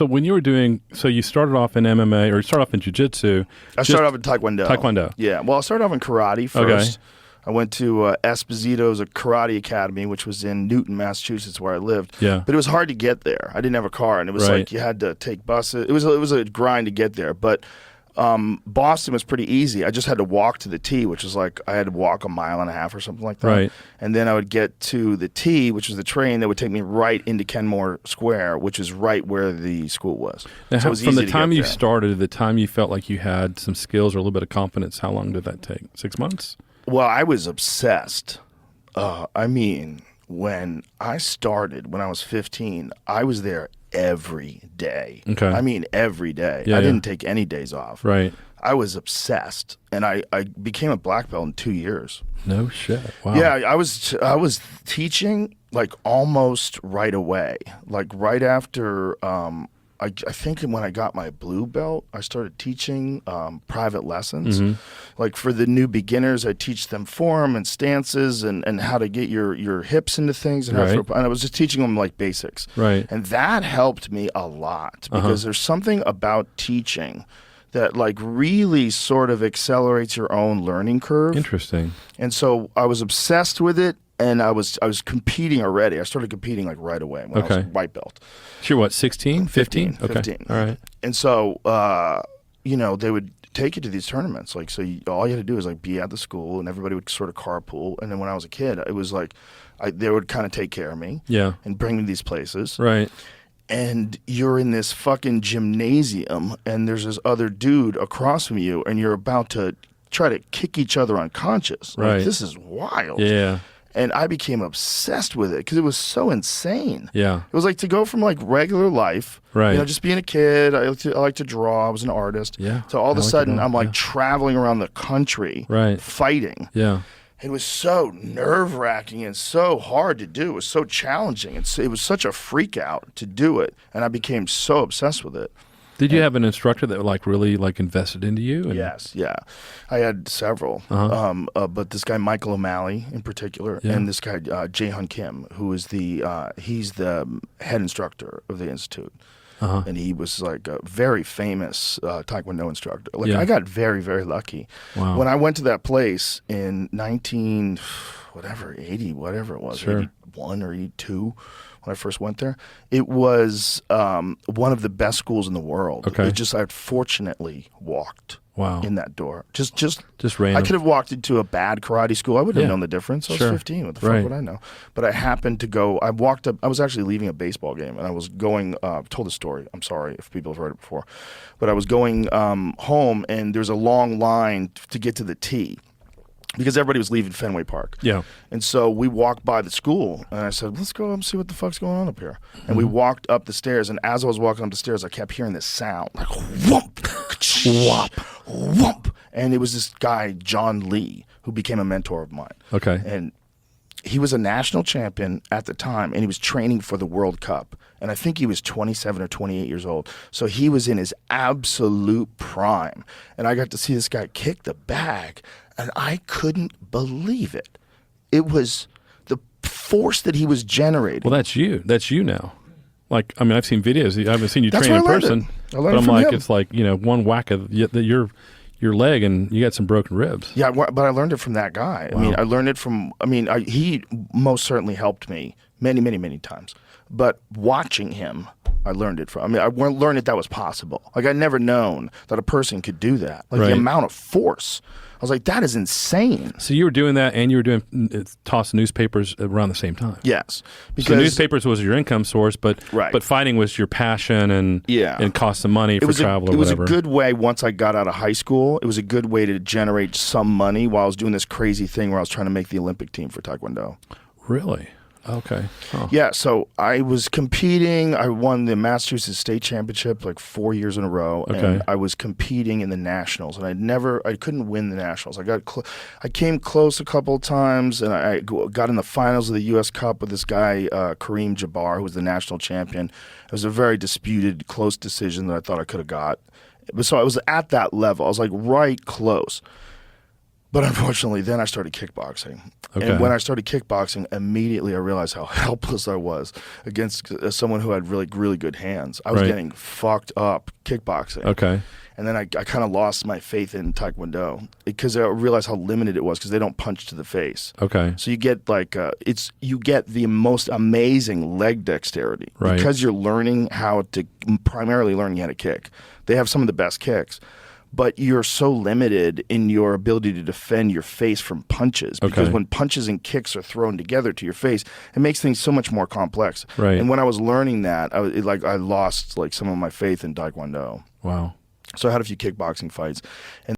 So when you were doing, so you started off in MMA or you started off in jiu-jitsu. I started off in Taekwondo. Taekwondo. Yeah. Well, I started off in karate first. Okay. I went to Esposito's, a karate academy, which was in Newton, Massachusetts, where I lived. Yeah. But it was hard to get there. I didn't have a car, and it was like you had to take buses. It was a grind to get there. But Boston was pretty easy. I just had to walk to the T, which was like I had to walk 1.5 miles or something like that. Right. And then I would get to the T, which was the train that would take me right into Kenmore Square, which is right where the school was. Now, so it was from easy the to time get you there. started to the time you felt like you had some skills or a little bit of confidence, how long did that take? 6 months? Well, I was obsessed. I mean, when I started, when I was 15, I was there every day. Okay. I mean, every day. Yeah, I didn't take any days off. Right. I was obsessed, and I became a black belt in 2 years. No shit. Wow. Yeah, I was teaching like almost right away, like right after. I think when I got my blue belt, I started teaching private lessons. Mm-hmm. Like for the new beginners, I teach them form and stances and how to get your hips into things. And, and I was just teaching them like basics. Right. And that helped me a lot because there's something about teaching that like really sort of accelerates your own learning curve. Interesting. And so I was obsessed with it. And I was competing already. I started competing like right away when I was white belt. Sure, what, 16? 15? Okay. 15. All right. And so, they would take you to these tournaments. Like, so all you had to do is like be at the school, and everybody would sort of carpool. And then when I was a kid, it was like they would kind of take care of me. Yeah. And bring me to these places. Right. And you're in this fucking gymnasium, and there's this other dude across from you, and you're about to try to kick each other unconscious. Like, Right. this is wild. Yeah. And I became obsessed with it because it was so insane. Yeah. It was like to go from like regular life, Right. just being a kid. I like to draw. I was an artist. Yeah. So all of a sudden, I'm like traveling around the country, fighting. Yeah. It was so nerve-wracking and so hard to do. It was so challenging. It was such a freak out to do it, and I became so obsessed with it. Did you have an instructor that like really like invested into you? And... Yes, yeah. I had several, but this guy Michael O'Malley in particular, and this guy Jae-Hun Kim, who is he's the head instructor of the institute, and he was like a very famous Taekwondo instructor. Like I got very, very lucky. Wow. When I went to that place in 80, whatever it was, 81 or 82. When I first went there, it was one of the best schools in the world. Okay. I fortunately walked in that door. Just random. I could have walked into a bad karate school. I wouldn't have known the difference. I was 15. What the fuck would I know? But I happened to go. I walked up. I was actually leaving a baseball game, and I was going. Told the story. I'm sorry if people have heard it before, but I was going home, and there's a long line to get to the T. Because everybody was leaving Fenway Park. Yeah. And so we walked by the school, and I said, let's go up and see what the fuck's going on up here. And we walked up the stairs, and as I was walking up the stairs, I kept hearing this sound, like whomp, whomp, whomp. And it was this guy, John Lee, who became a mentor of mine. Okay. And he was a national champion at the time, and he was training for the World Cup. And I think he was 27 or 28 years old. So he was in his absolute prime. And I got to see this guy kick the bag, and I couldn't believe it. It was the force that he was generating. Well, that's you. That's you now. Like, I mean, I've seen videos. I haven't seen you train in person. But I'm like, him. It's like, one whack of your leg, and you got some broken ribs. Yeah, but I learned it from that guy. Wow. I mean, I learned it from. He most certainly helped me many, many, many times. But watching him, I learned it from. I learned that was possible. Like, I'd never known that a person could do that. Like, the amount of force. I was like, that is insane. So you were doing that, and you were doing toss newspapers around the same time. Yes, because so newspapers was your income source, but fighting was your passion, and cost some money for travel or whatever. It was a good way. Once I got out of high school, it was a good way to generate some money while I was doing this crazy thing where I was trying to make the Olympic team for Taekwondo. Really? Okay. Huh. Yeah, so I was competing. I won the Massachusetts State Championship like 4 years in a row, and I was competing in the nationals, and I couldn't win the nationals. I came close a couple of times, and I got in the finals of the U.S. Cup with this guy Kareem Jabbar, who was the national champion. It was a very disputed, close decision that I thought I could have got. So I was at that level. I was like right close. But unfortunately, then I started kickboxing. Okay. And when I started kickboxing, immediately I realized how helpless I was against someone who had really, really good hands. I was getting fucked up kickboxing. Okay. And then I kind of lost my faith in Taekwondo because I realized how limited it was because they don't punch to the face. Okay. So you get like you get the most amazing leg dexterity because you're learning primarily learning how to kick. They have some of the best kicks. But you're so limited in your ability to defend your face from punches because when punches and kicks are thrown together to your face, it makes things so much more complex. Right. And when I was learning that, I lost like some of my faith in Taekwondo. Wow. So I had a few kickboxing fights. And